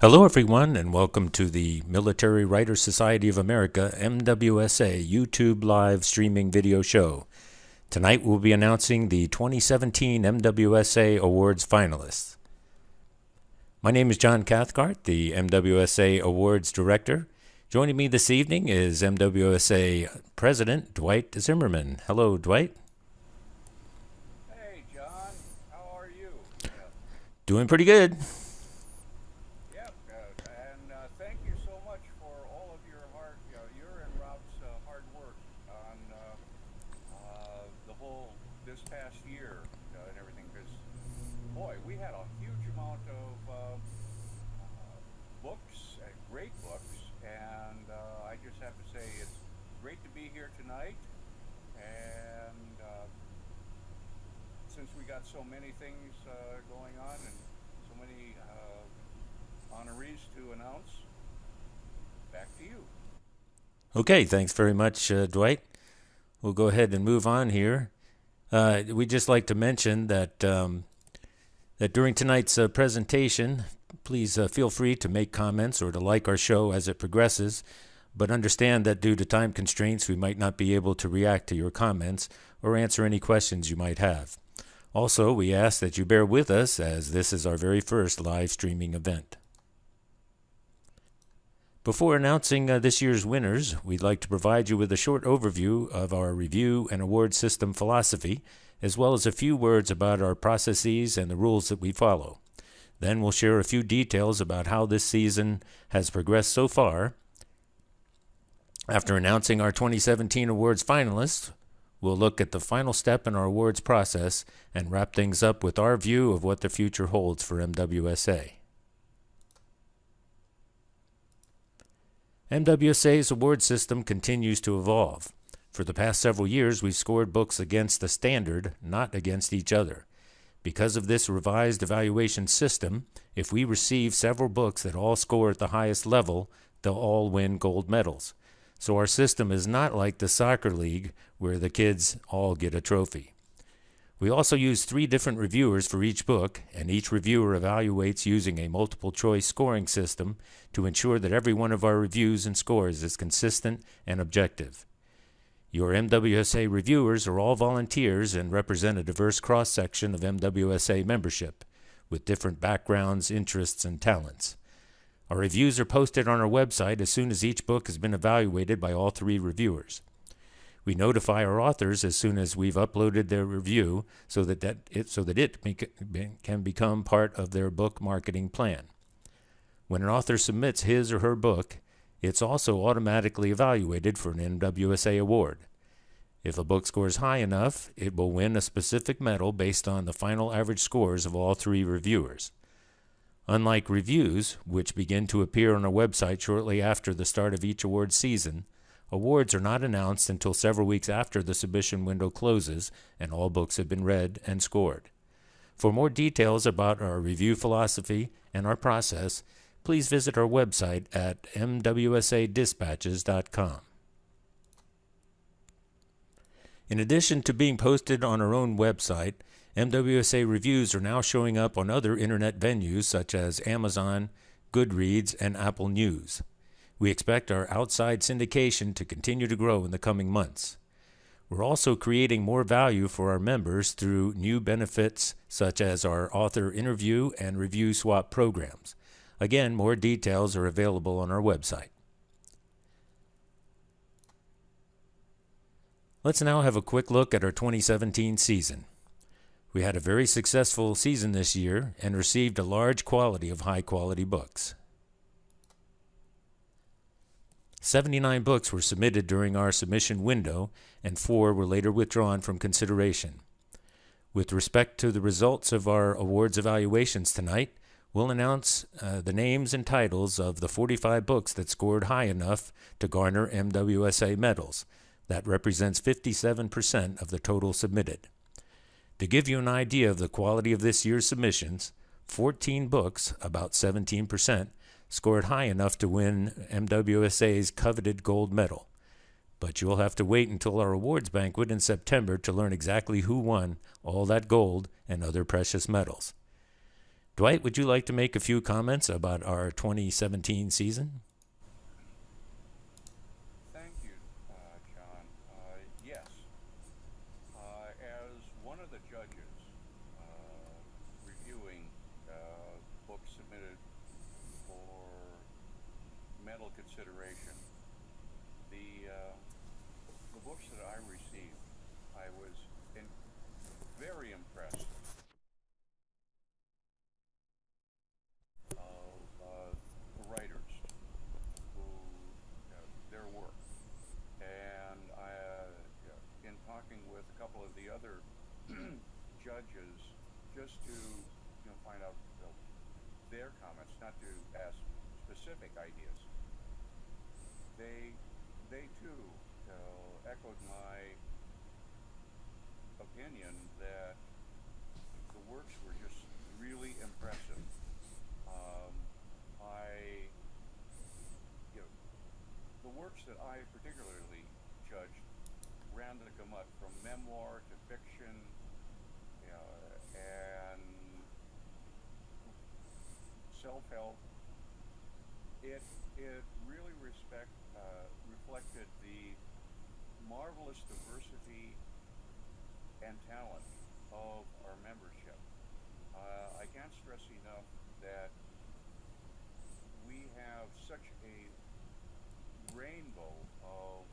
Hello, everyone, and welcome to the Military Writers Society of America, MWSA, YouTube live streaming video show. Tonight we'll be announcing the 2017 MWSA Awards finalists. My name is John Cathcart, the MWSA Awards Director. Joining me this evening is MWSA President Dwight Zimmerman. Hello, Dwight. Hey, John. How are you? Doing pretty good. And thank you so much for all of your your and Rob's hard work on this past year and everything. Because, boy, we had a huge amount of books, great books, and I just have to say it's great to be here tonight. And since we got so many things going on and so many honorees to announce, back to you. Okay, thanks very much, Dwight. We'll go ahead and move on here. We'd just like to mention that that during tonight's presentation, please feel free to make comments or to like our show as it progresses, but understand that due to time constraints, we might not be able to react to your comments or answer any questions you might have. Also, we ask that you bear with us as this is our very first live streaming event. Before announcing this year's winners, we'd like to provide you with a short overview of our review and award system philosophy, as well as a few words about our processes and the rules that we follow. Then we'll share a few details about how this season has progressed so far. After announcing our 2017 awards finalists, we'll look at the final step in our awards process and wrap things up with our view of what the future holds for MWSA. MWSA's award system continues to evolve. For the past several years, we've scored books against the standard, not against each other. Because of this revised evaluation system, if we receive several books that all score at the highest level, they'll all win gold medals. So our system is not like the soccer league where the kids all get a trophy. We also use 3 different reviewers for each book, and each reviewer evaluates using a multiple-choice scoring system to ensure that every one of our reviews and scores is consistent and objective. Your MWSA reviewers are all volunteers and represent a diverse cross-section of MWSA membership, with different backgrounds, interests, and talents. Our reviews are posted on our website as soon as each book has been evaluated by all 3 reviewers. We notify our authors as soon as we've uploaded their review so that it can become part of their book marketing plan. When an author submits his or her book, it's also automatically evaluated for an MWSA award. If a book scores high enough, it will win a specific medal based on the final average scores of all 3 reviewers. Unlike reviews, which begin to appear on our website shortly after the start of each award season, awards are not announced until several weeks after the submission window closes and all books have been read and scored. For more details about our review philosophy and our process, please visit our website at mwsadispatches.com. In addition to being posted on our own website, MWSA reviews are now showing up on other internet venues such as Amazon, Goodreads, and Apple News. We expect our outside syndication to continue to grow in the coming months. We're also creating more value for our members through new benefits such as our author interview and review swap programs. Again, more details are available on our website. Let's now have a quick look at our 2017 season. We had a very successful season this year and received a large quantity of high-quality books. 79 books were submitted during our submission window, and 4 were later withdrawn from consideration. With respect to the results of our awards evaluations tonight, we'll announce the names and titles of the 45 books that scored high enough to garner MWSA medals. That represents 57% of the total submitted. To give you an idea of the quality of this year's submissions, 14 books, about 17%, scored high enough to win MWSA's coveted gold medal. But you'll have to wait until our awards banquet in September to learn exactly who won all that gold and other precious metals. Dwight, would you like to make a few comments about our 2017 season? Thank you, John. Yes, as one of the judges reviewing books submitted for mental consideration, the books that I received, I was very impressed of writers who their work, and in talking with a couple of the other judges, just to find out their comments, not to ask specific ideas. They too echoed my opinion that the works were just really impressive. The works that I particularly judged ran the gamut from memoir to fiction, and self-help. It really reflected the marvelous diversity and talent of our membership. I can't stress enough that we have such a rainbow of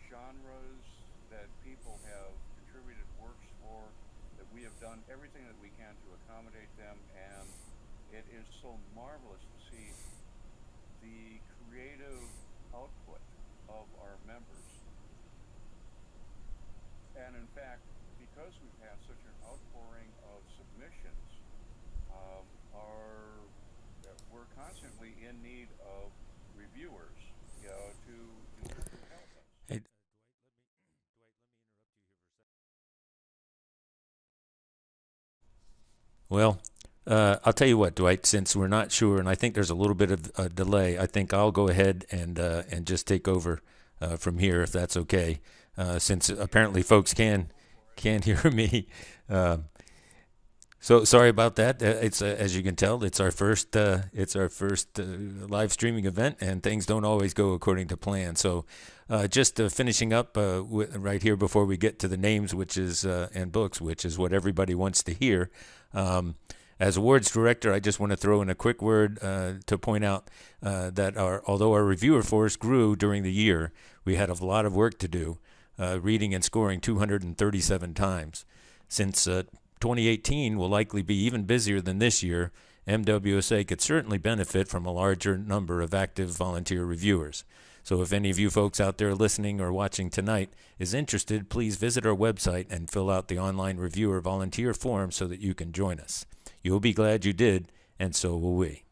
genres that people have contributed works for, that we have done everything that we can to accommodate them, and it is so marvelous to see the creative output of our members. And in fact, because we've had such an outpouring of submissions, we're constantly in need of reviewers, to help us. Hey, well, I'll tell you what, Dwight, since we're not sure, and I think there's a little bit of a delay, I think I'll go ahead and just take over from here, if that's okay, since apparently folks can't hear me. So sorry about that. It's as you can tell, it's our first live streaming event, and things don't always go according to plan. So just finishing up right here before we get to the names, which is and books, which is what everybody wants to hear. As awards director, I just want to throw in a quick word to point out that although our reviewer force grew during the year, we had a lot of work to do, reading and scoring 237 times. Since 2018 will likely be even busier than this year, MWSA could certainly benefit from a larger number of active volunteer reviewers. So if any of you folks out there listening or watching tonight is interested, please visit our website and fill out the online reviewer volunteer form so that you can join us. You'll be glad you did, and so will we.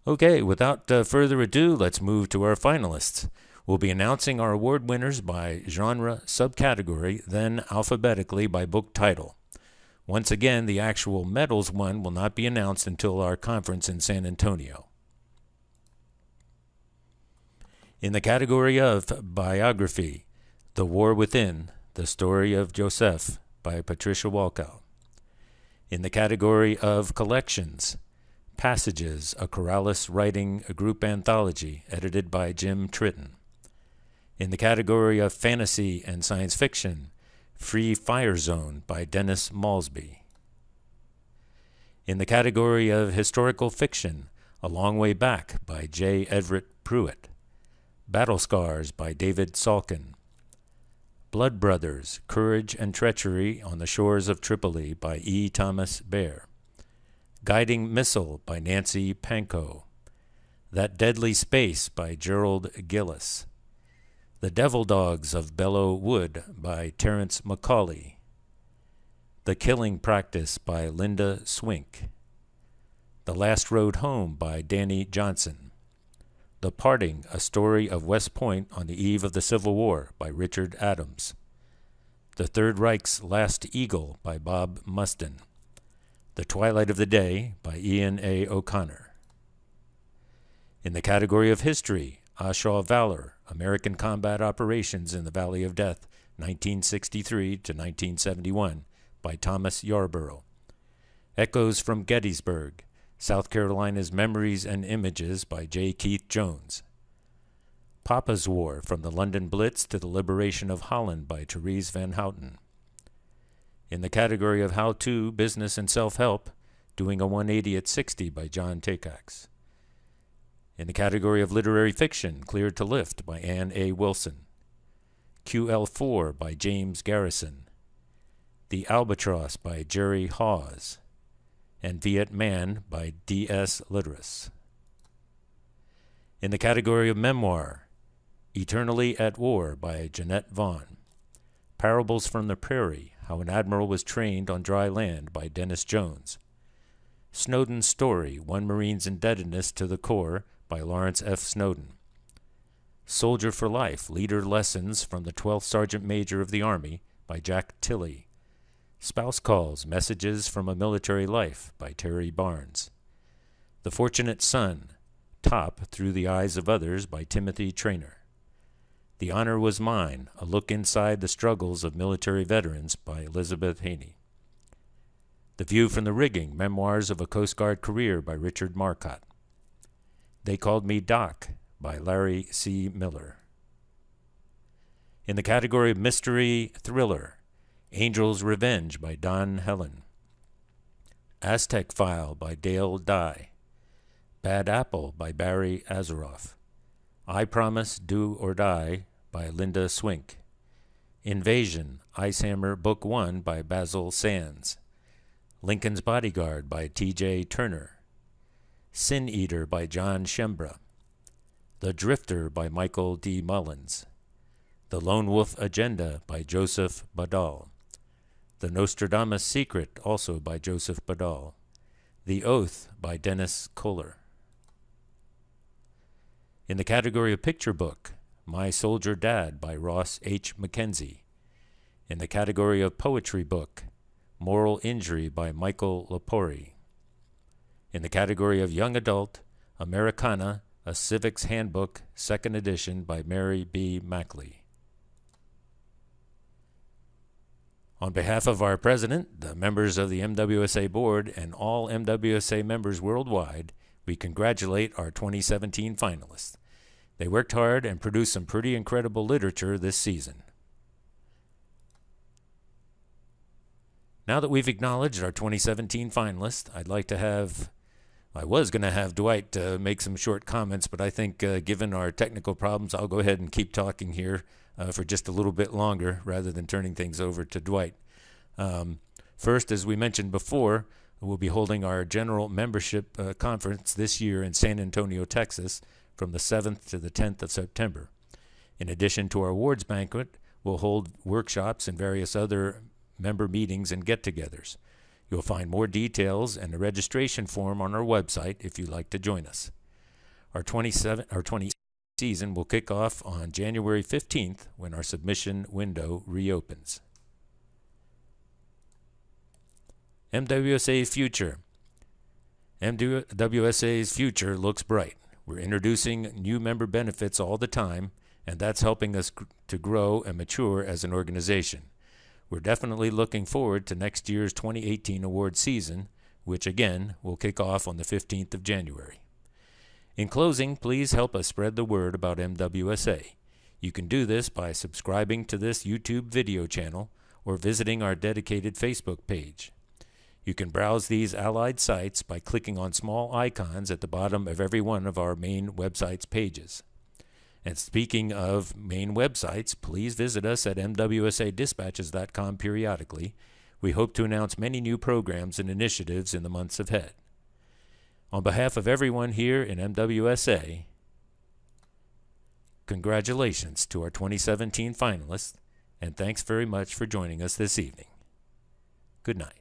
Okay, without further ado, let's move to our finalists. We'll be announcing our award winners by genre subcategory, then alphabetically by book title. Once again, the actual medals won will not be announced until our conference in San Antonio. In the category of biography, The War Within, The Story of Joseph by Patricia Walkow. In the category of collections, Passages, a Corrales writing a group anthology edited by Jim Tritton. In the category of fantasy and science fiction, Free Fire Zone by Dennis Malsby. In the category of historical fiction, A Long Way Back by J. Everett Pruitt. Battle Scars by David Salkin. Blood Brothers, Courage and Treachery on the Shores of Tripoli by E. Thomas Baer. Guiding Missile by Nancy Pankow. That Deadly Space by Gerald Gillis. The Devil Dogs of Bellow Wood by Terence McCauley. The Killing Practice by Linda Swink. The Last Road Home by Danny Johnson. The Parting, A Story of West Point on the Eve of the Civil War by Richard Adams. The Third Reich's Last Eagle by Bob Mustin. The Twilight of the Day by Ian A. O'Connor. In the category of history, Ashaw Valor, American Combat Operations in the Valley of Death, 1963 to 1971, by Thomas Yarborough. Echoes from Gettysburg, South Carolina's Memories and Images by J. Keith Jones. Papa's War, From the London Blitz to the Liberation of Holland by Therese Van Houten. In the category of How-To, Business and Self-Help, Doing a 180 at 60 by John Takacs. In the category of Literary Fiction, Cleared to Lift by Anne A. Wilson. QL4 by James Garrison. The Albatross by Jerry Hawes. And Viet Man by D.S. Litteris. In the category of Memoir, Eternally at War by Jeanette Vaughn. Parables from the Prairie, How an Admiral Was Trained on Dry Land by Dennis Jones. Snowden's Story, One Marine's Indebtedness to the Corps by Lawrence F. Snowden. Soldier for Life, Leader Lessons from the 12th Sergeant Major of the Army by Jack Tilley. Spouse Calls, Messages from a Military Life by Terry Barnes. The Fortunate Son, Top Through the Eyes of Others by Timothy Traynor. The Honor Was Mine, A Look Inside the Struggles of Military Veterans by Elizabeth Haney. The View from the Rigging, Memoirs of a Coast Guard Career by Richard Marcotte. They Called Me Doc by Larry C. Miller. In the category of Mystery Thriller, Angel's Revenge by Don Helen. Aztec File by Dale Dye. Bad Apple by Barry Azaroff. I Promise, Do or Die by Linda Swink. Invasion, Icehammer Book 1 by Basil Sands. Lincoln's Bodyguard by T.J. Turner. Sin Eater by John Shembra. The Drifter by Michael D. Mullins. The Lone Wolf Agenda by Joseph Badal. The Nostradamus Secret, also by Joseph Badal. The Oath by Dennis Kohler. In the category of Picture Book, My Soldier Dad by Ross H. Mackenzie. In the category of Poetry Book, Moral Injury by Michael Lepori. In the category of Young Adult, Americana, A Civics Handbook, 2nd edition by Mary B. Mackley. On behalf of our president, the members of the MWSA board, and all MWSA members worldwide, we congratulate our 2017 finalists. They worked hard and produced some pretty incredible literature this season. Now that we've acknowledged our 2017 finalists, I was going to have Dwight make some short comments, but I think given our technical problems, I'll go ahead and keep talking here for just a little bit longer rather than turning things over to Dwight. First, as we mentioned before, we'll be holding our general membership conference this year in San Antonio, Texas, from the 7th to the 10th of September. In addition to our awards banquet, we'll hold workshops and various other member meetings and get-togethers. You'll find more details and a registration form on our website if you'd like to join us. Our 20 season will kick off on January 15th when our submission window reopens. MWSA Future. MWSA's future looks bright. We're introducing new member benefits all the time, and that's helping us to grow and mature as an organization. We're definitely looking forward to next year's 2018 award season, which again will kick off on the 15th of January. In closing, please help us spread the word about MWSA. You can do this by subscribing to this YouTube video channel or visiting our dedicated Facebook page. You can browse these allied sites by clicking on small icons at the bottom of every one of our main website's pages. And speaking of main websites, please visit us at MWSAdispatches.com periodically. We hope to announce many new programs and initiatives in the months ahead. On behalf of everyone here in MWSA, congratulations to our 2017 finalists, and thanks very much for joining us this evening. Good night.